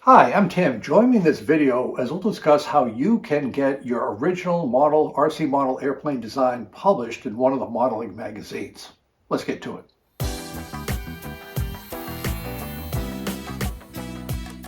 Hi, I'm Tim. Join me in this video as we'll discuss how you can get your original model, RC model airplane design published in one of the modeling magazines. Let's get to it.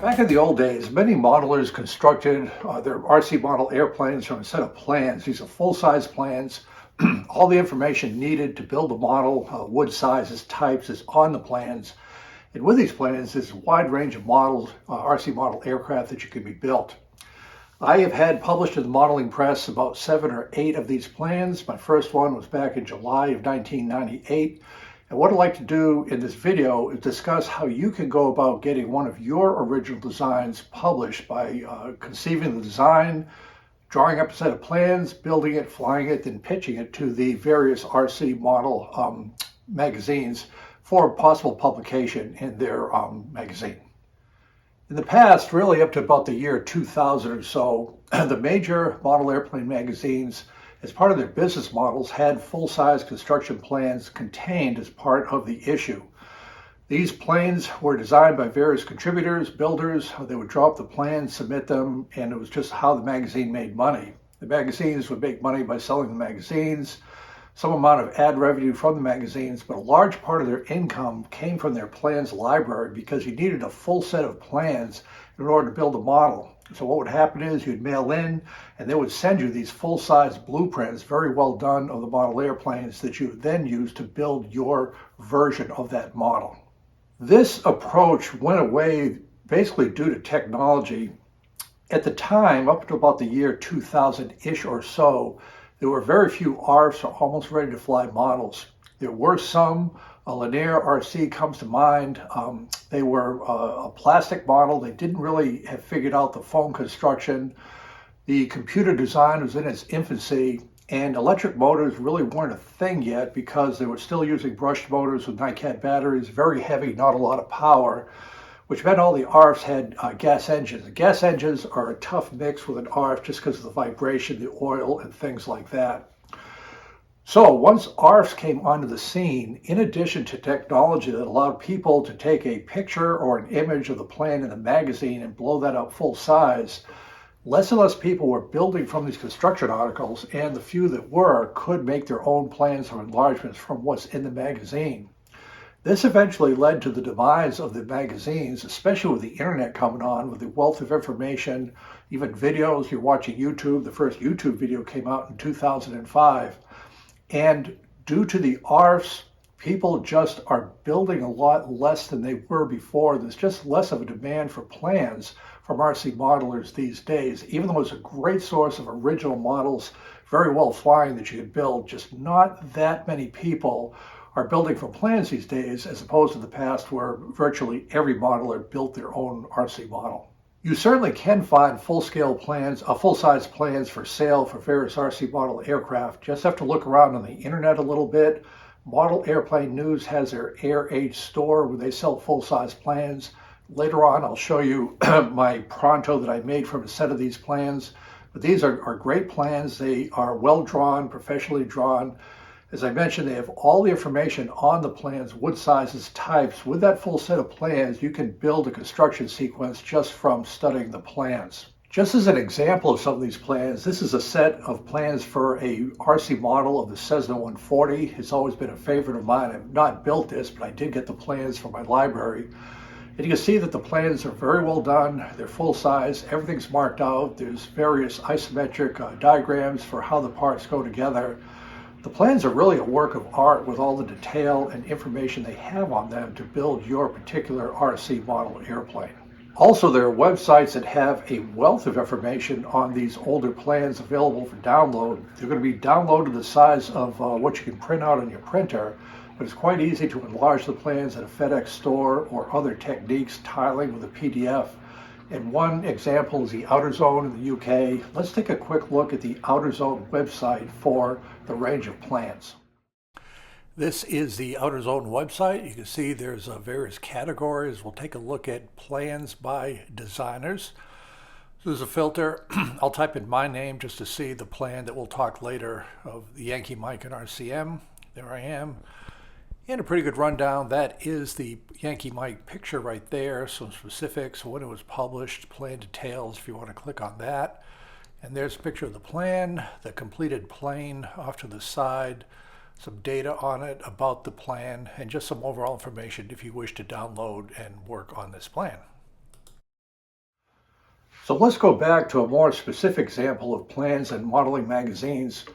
Back in the old days, many modelers constructed their RC model airplanes from a set of plans. These are full-size plans. All the information needed to build a model, wood sizes, types, is on the plans. And with these plans, there's a wide range of models, RC model aircraft that you can be built. I have had published in the modeling press about 7 or 8 of these plans. My first one was back in July of 1998. And what I'd like to do in this video is discuss how you can go about getting one of your original designs published by conceiving the design, drawing up a set of plans, building it, flying it, then pitching it to the various RC model magazines for possible publication in their magazine. In the past, really up to about the year 2000 or so, the major model airplane magazines, as part of their business models, had full-size construction plans contained as part of the issue. These planes were designed by various contributors, builders. They would draw up the plans, submit them, and it was just how the magazine made money. The magazines would make money by selling the magazines, some amount of ad revenue from the magazines, but a large part of their income came from their plans library because you needed a full set of plans in order to build a model. So what would happen is you'd mail in and they would send you these full-size blueprints, very well done, of the model airplanes that you would then use to build your version of that model. This approach went away basically due to technology. At the time, up to about the year 2000-ish or so, there were very few ARFs, or almost ready to fly models. There were some. A Linear RC comes to mind. They were a plastic model. They didn't really have figured out the foam construction. The computer design was in its infancy, and electric motors really weren't a thing yet because they were still using brushed motors with NiCad batteries, very heavy, not a lot of power, which meant all the ARFs had gas engines. Gas engines are a tough mix with an ARF just because of the vibration, the oil, and things like that. So once ARFs came onto the scene, in addition to technology that allowed people to take a picture or an image of the plane in the magazine and blow that up full size, less and less people were building from these construction articles, and the few that were could make their own plans or enlargements from what's in the magazine. This eventually led to the demise of the magazines, especially with the internet coming on, with the wealth of information, even videos. You're watching YouTube. The first YouTube video came out in 2005. And due to the ARFs, people just are building a lot less than they were before. There's just less of a demand for plans from RC modelers these days, even though it's a great source of original models, very well flying that you could build. Just not that many people are building from plans these days, as opposed to the past where virtually every modeler built their own RC model. You certainly can find full-scale plans, full-size plans for sale for various RC model aircraft. Just have to look around on the internet a little bit. Model Airplane News has their Air Age store where they sell full-size plans. Later on, I'll show you my pronto that I made from a set of these plans. But these are great plans. They are well drawn, professionally drawn. As I mentioned, they have all the information on the plans, wood sizes, types. With that full set of plans, you can build a construction sequence just from studying the plans. Just as an example of some of these plans, this is a set of plans for a RC model of the Cessna 140. It's always been a favorite of mine. I've not built this, but I did get the plans from my library. And you can see that the plans are very well done. They're full size. Everything's marked out. There's various isometric diagrams for how the parts go together. The plans are really a work of art with all the detail and information they have on them to build your particular RC model airplane. Also, there are websites that have a wealth of information on these older plans available for download. They're going to be downloaded the size of what you can print out on your printer, but it's quite easy to enlarge the plans at a FedEx store or other techniques, tiling with a PDF. And one example is the Outer Zone in the UK. Let's take a quick look at the Outer Zone website for the range of plans. This is the Outer Zone website. You can see there's various categories. We'll take a look at plans by designers. So there's a filter. I'll type in my name just to see the plan that we'll talk later of the Yankee Mike and RCM. There I am. And a pretty good rundown. That is the Yankee Mike picture right there. Some specifics, when it was published, plan details if you want to click on that. And there's a picture of the plan, the completed plane off to the side, some data on it about the plan, and just some overall information if you wish to download and work on this plan. So let's go back to a more specific example of plans and modeling magazines.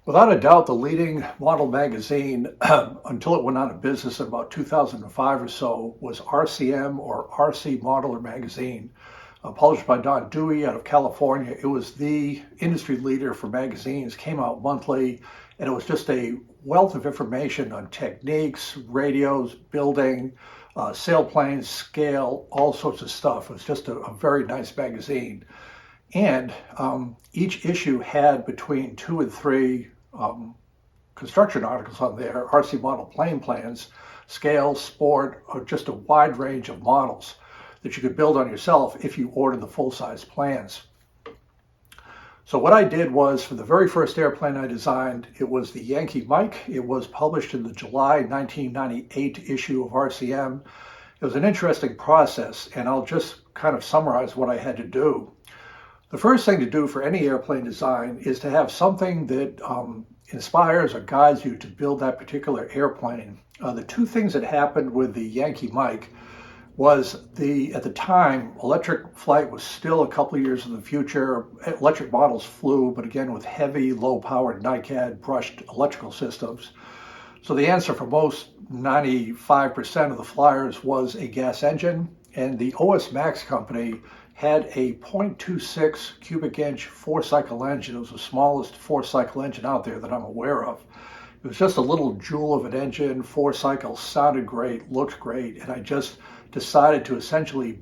Without a doubt, the leading model magazine until it went out of business in about 2005 or so was RCM, or RC Modeler Magazine, published by Don Dewey out of California. It was the industry leader for magazines, came out monthly, and it was just a wealth of information on techniques, radios, building, sailplanes, scale, all sorts of stuff. It was just a very nice magazine. And each issue had between 2 and 3 construction articles on there, RC model plane plans, scale, sport, or just a wide range of models that you could build on yourself if you ordered the full-size plans. So what I did was, for the very first airplane I designed, it was the Yankee Mike. It was published in the July 1998 issue of RCM. It was an interesting process, and I'll just kind of summarize what I had to do. The first thing to do for any airplane design is to have something that inspires or guides you to build that particular airplane. The two things that happened with the Yankee Mike was at the time, electric flight was still a couple of years in the future. Electric models flew, but again with heavy, low-powered NICAD brushed electrical systems. So the answer for most, 95% of the flyers, was a gas engine, and the OS Max company had a 0.26 cubic inch 4-cycle engine. It was the smallest 4-cycle engine out there that I'm aware of. It was just a little jewel of an engine, 4 cycles, sounded great, looked great, and I just decided to essentially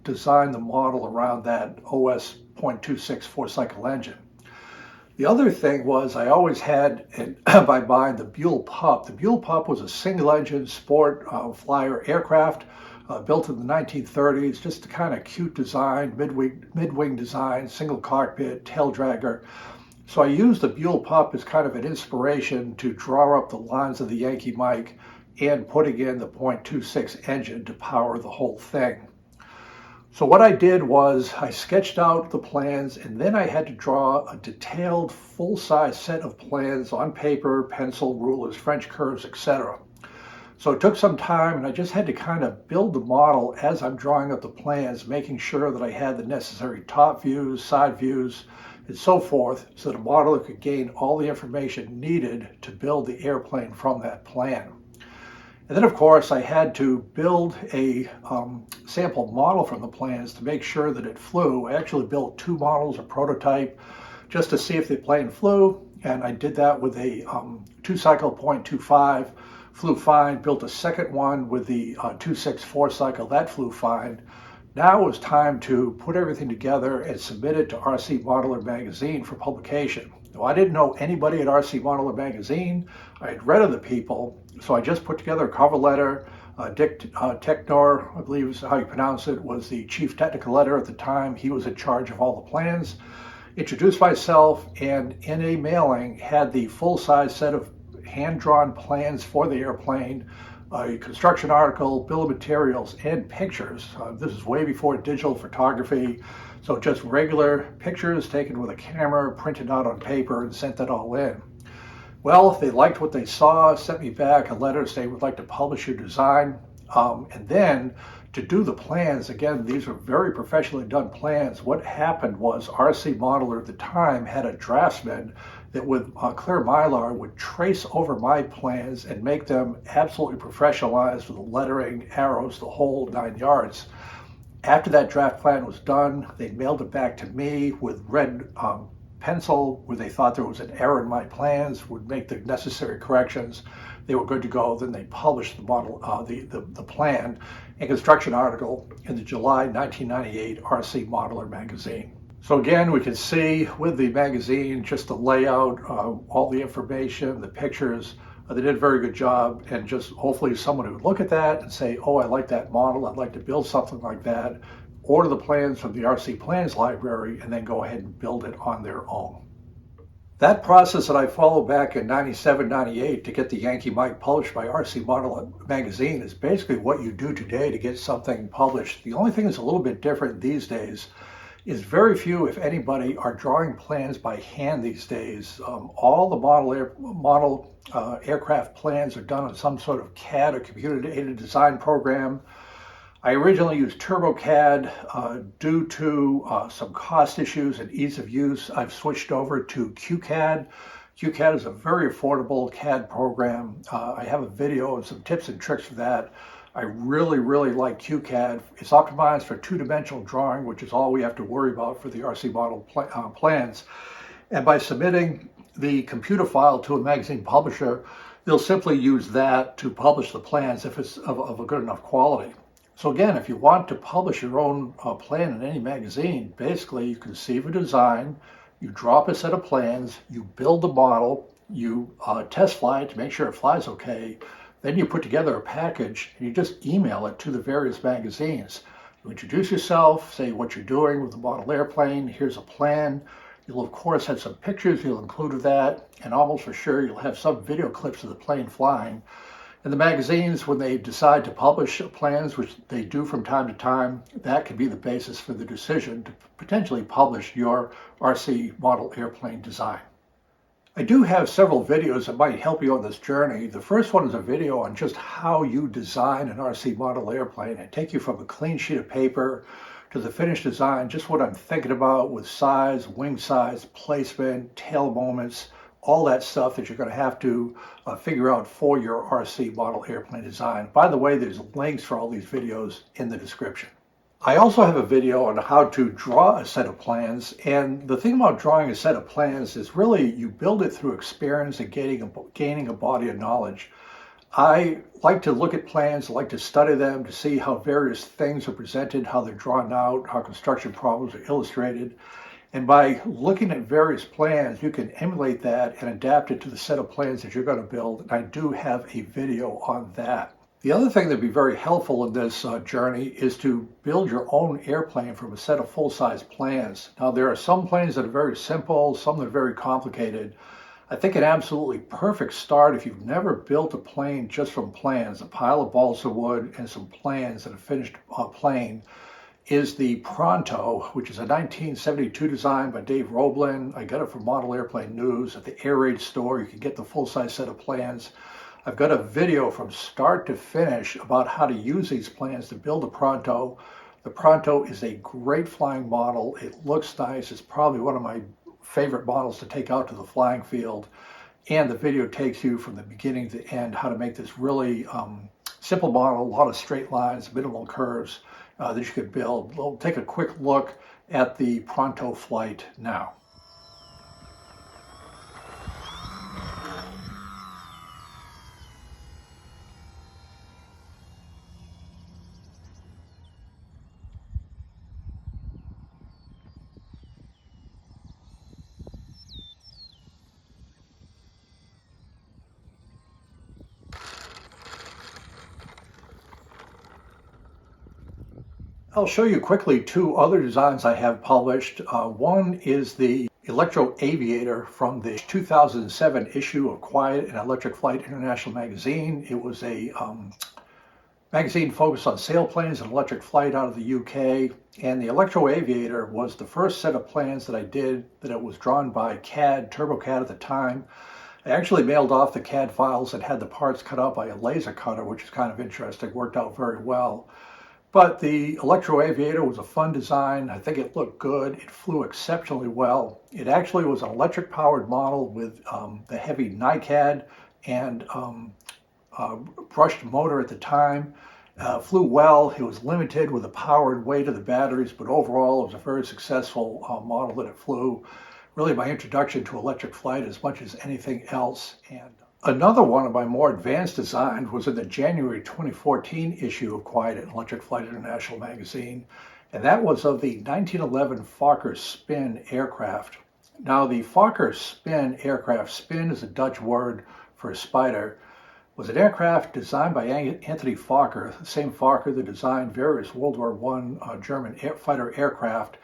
design the model around that OS 0.26 4-cycle engine. The other thing was, I always had by mind the Buell Pup. The Buell Pup was a single-engine sport flyer aircraft built in the 1930s, just a kind of cute design, mid-wing design, single cockpit, tail dragger. So I used the Buell Pup as kind of an inspiration to draw up the lines of the Yankee Mike and putting in the 0.26 engine to power the whole thing. So what I did was I sketched out the plans, and then I had to draw a detailed full-size set of plans on paper, pencil, rulers, French curves, etc. So it took some time, and I just had to kind of build the model as I'm drawing up the plans, making sure that I had the necessary top views, side views, and so forth, so the modeler could gain all the information needed to build the airplane from that plan. And then, of course, I had to build a sample model from the plans to make sure that it flew. I actually built 2 models, a prototype, just to see if the plane flew, and I did that with a 2-cycle 0.25, flew fine. Built a second one with the 2.6 4-cycle, that flew fine. Now it was time to put everything together and submit it to RC Modeler Magazine for publication. Now, I didn't know anybody at RC Modeler Magazine. I had read of the people, so I just put together a cover letter. Dick Technor, I believe is how you pronounce it, was the chief technical editor at the time. He was in charge of all the plans. Introduced myself, and in a mailing had the full-size set of hand-drawn plans for the airplane, a construction article, bill of materials, and pictures. This is way before digital photography, so just regular pictures taken with a camera, printed out on paper, and sent that all in. Well, if they liked what they saw, sent me back a letter saying would like to publish your design. And then to do the plans, again, these are very professionally done plans. What happened was RC Modeler at the time had a draftsman that with clear Mylar would trace over my plans and make them absolutely professionalized with the lettering, arrows, the whole 9 yards. After that draft plan was done, they mailed it back to me with red pencil where they thought there was an error in my plans, would make the necessary corrections. They were good to go. Then they published the model, the plan and construction article in the July 1998 RC Modeler Magazine. So again, we can see with the magazine, just the layout, all the information, the pictures, they did a very good job, and just hopefully someone would look at that and say, oh, I like that model, I'd like to build something like that, order the plans from the RC Plans library, and then go ahead and build it on their own. That process that I followed back in 97, 98 to get the Yankee Mike published by RC Model Magazine is basically what you do today to get something published. The only thing that's a little bit different these days is very few, if anybody, are drawing plans by hand these days. All the model aircraft plans are done on some sort of CAD or computer-aided design program. I originally used TurboCAD. Due to some cost issues and ease of use, I've switched over to QCAD. QCAD is a very affordable CAD program. I have a video and some tips and tricks for that. I really, really like QCAD. It's optimized for two-dimensional drawing, which is all we have to worry about for the RC model plans. And by submitting the computer file to a magazine publisher, they'll simply use that to publish the plans if it's of a good enough quality. So again, if you want to publish your own plan in any magazine, basically you conceive a design, you draw up a set of plans, you build the model, you test fly it to make sure it flies okay, then you put together a package and you just email it to the various magazines. You introduce yourself, say what you're doing with the model airplane, here's a plan. You'll of course have some pictures you'll include with that, and almost for sure you'll have some video clips of the plane flying. And the magazines, when they decide to publish plans, which they do from time to time, that can be the basis for the decision to potentially publish your RC model airplane design. I do have several videos that might help you on this journey. The first one is a video on just how you design an RC model airplane and take you from a clean sheet of paper to the finished design, just what I'm thinking about with size, wing size, placement, tail moments, all that stuff that you're going to have to figure out for your RC model airplane design. By the way, there's links for all these videos in the description. I also have a video on how to draw a set of plans, and the thing about drawing a set of plans is really you build it through experience and gaining a body of knowledge. I like to look at plans, I like to study them to see how various things are presented, how they're drawn out, how construction problems are illustrated. And by looking at various plans, you can emulate that and adapt it to the set of plans that you're going to build. And I do have a video on that. The other thing that would be very helpful in this journey is to build your own airplane from a set of full-size plans. Now, there are some planes that are very simple, some that are very complicated. I think an absolutely perfect start, if you've never built a plane just from plans, a pile of balsa wood and some plans and a finished plane, is the Pronto, which is a 1972 design by Dave Roblin. I got it from Model Airplane News at the Air Raid store. You can get the full-size set of plans. I've got a video from start to finish about how to use these plans to build a Pronto. The Pronto is a great flying model. It looks nice. It's probably one of my favorite models to take out to the flying field. And the video takes you from the beginning to the end, how to make this really simple model, a lot of straight lines, minimal curves that you could build. We'll take a quick look at the Pronto flight now. I'll show you quickly two other designs I have published. One is the Electro Aviator from the 2007 issue of Quiet and Electric Flight International magazine. It was a magazine focused on sailplanes and electric flight out of the UK. And the Electro Aviator was the first set of plans that I did that it was drawn by CAD, TurboCAD at the time. I actually mailed off the CAD files and had the parts cut out by a laser cutter, which is kind of interesting, worked out very well. But the Electro Aviator was a fun design. I think it looked good. It flew exceptionally well. It actually was an electric powered model with the heavy NiCad and brushed motor at the time. Flew well. It was limited with the power and weight of the batteries, but overall it was a very successful model that it flew. Really my introduction to electric flight as much as anything else. And another one of my more advanced designs was in the January 2014 issue of Quiet and Electric Flight International magazine, and that was of the 1911 Fokker Spin aircraft. Now, the Fokker Spin aircraft, spin is a Dutch word for a spider, was an aircraft designed by Anthony Fokker, the same Fokker that designed various World War I German fighter aircraft.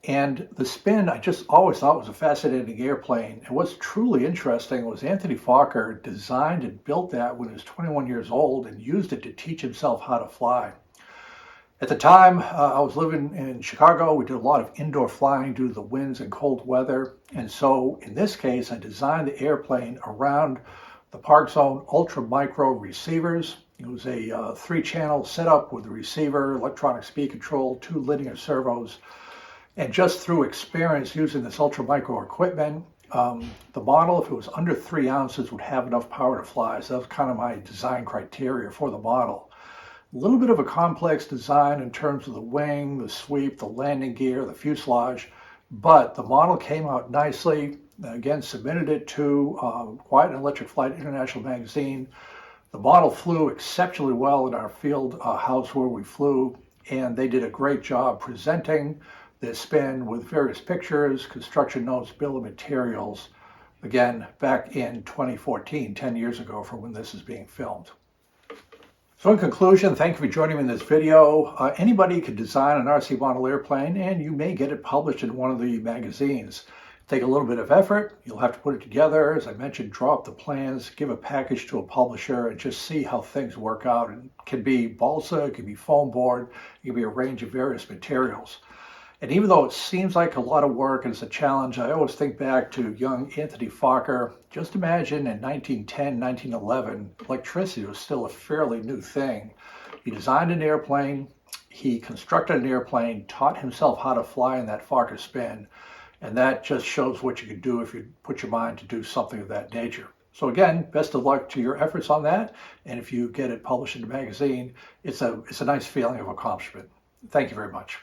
And the spin, I just always thought was a fascinating airplane. And what's truly interesting was Anthony Fokker designed and built that when he was 21 years old and used it to teach himself how to fly. At the time, I was living in Chicago. We did a lot of indoor flying due to the winds and cold weather. And so in this case, I designed the airplane around the Park Zone Ultra Micro receivers. It was a 3-channel setup with a receiver, electronic speed control, 2 linear servos. And just through experience using this ultra micro equipment, the model, if it was under 3 ounces, would have enough power to fly. So that was kind of my design criteria for the model. A little bit of a complex design in terms of the wing, the sweep, the landing gear, the fuselage, but the model came out nicely. Again, submitted it to Quiet and Electric Flight International magazine. The model flew exceptionally well in our field house where we flew, and they did a great job presenting this spin with various pictures, construction notes, bill of materials, again, back in 2014, 10 years ago from when this is being filmed. So in conclusion, thank you for joining me in this video. Anybody could design an RC model airplane, and you may get it published in one of the magazines. Take a little bit of effort. You'll have to put it together. As I mentioned, draw up the plans, give a package to a publisher, and just see how things work out. It can be balsa, it can be foam board, it can be a range of various materials. And even though it seems like a lot of work and it's a challenge, I always think back to young Anthony Fokker. Just imagine in 1910, 1911, electricity was still a fairly new thing. He designed an airplane, he constructed an airplane, taught himself how to fly in that Fokker spin, and that just shows what you can do if you put your mind to do something of that nature. So again, best of luck to your efforts on that, and if you get it published in a magazine, it's a nice feeling of accomplishment. Thank you very much.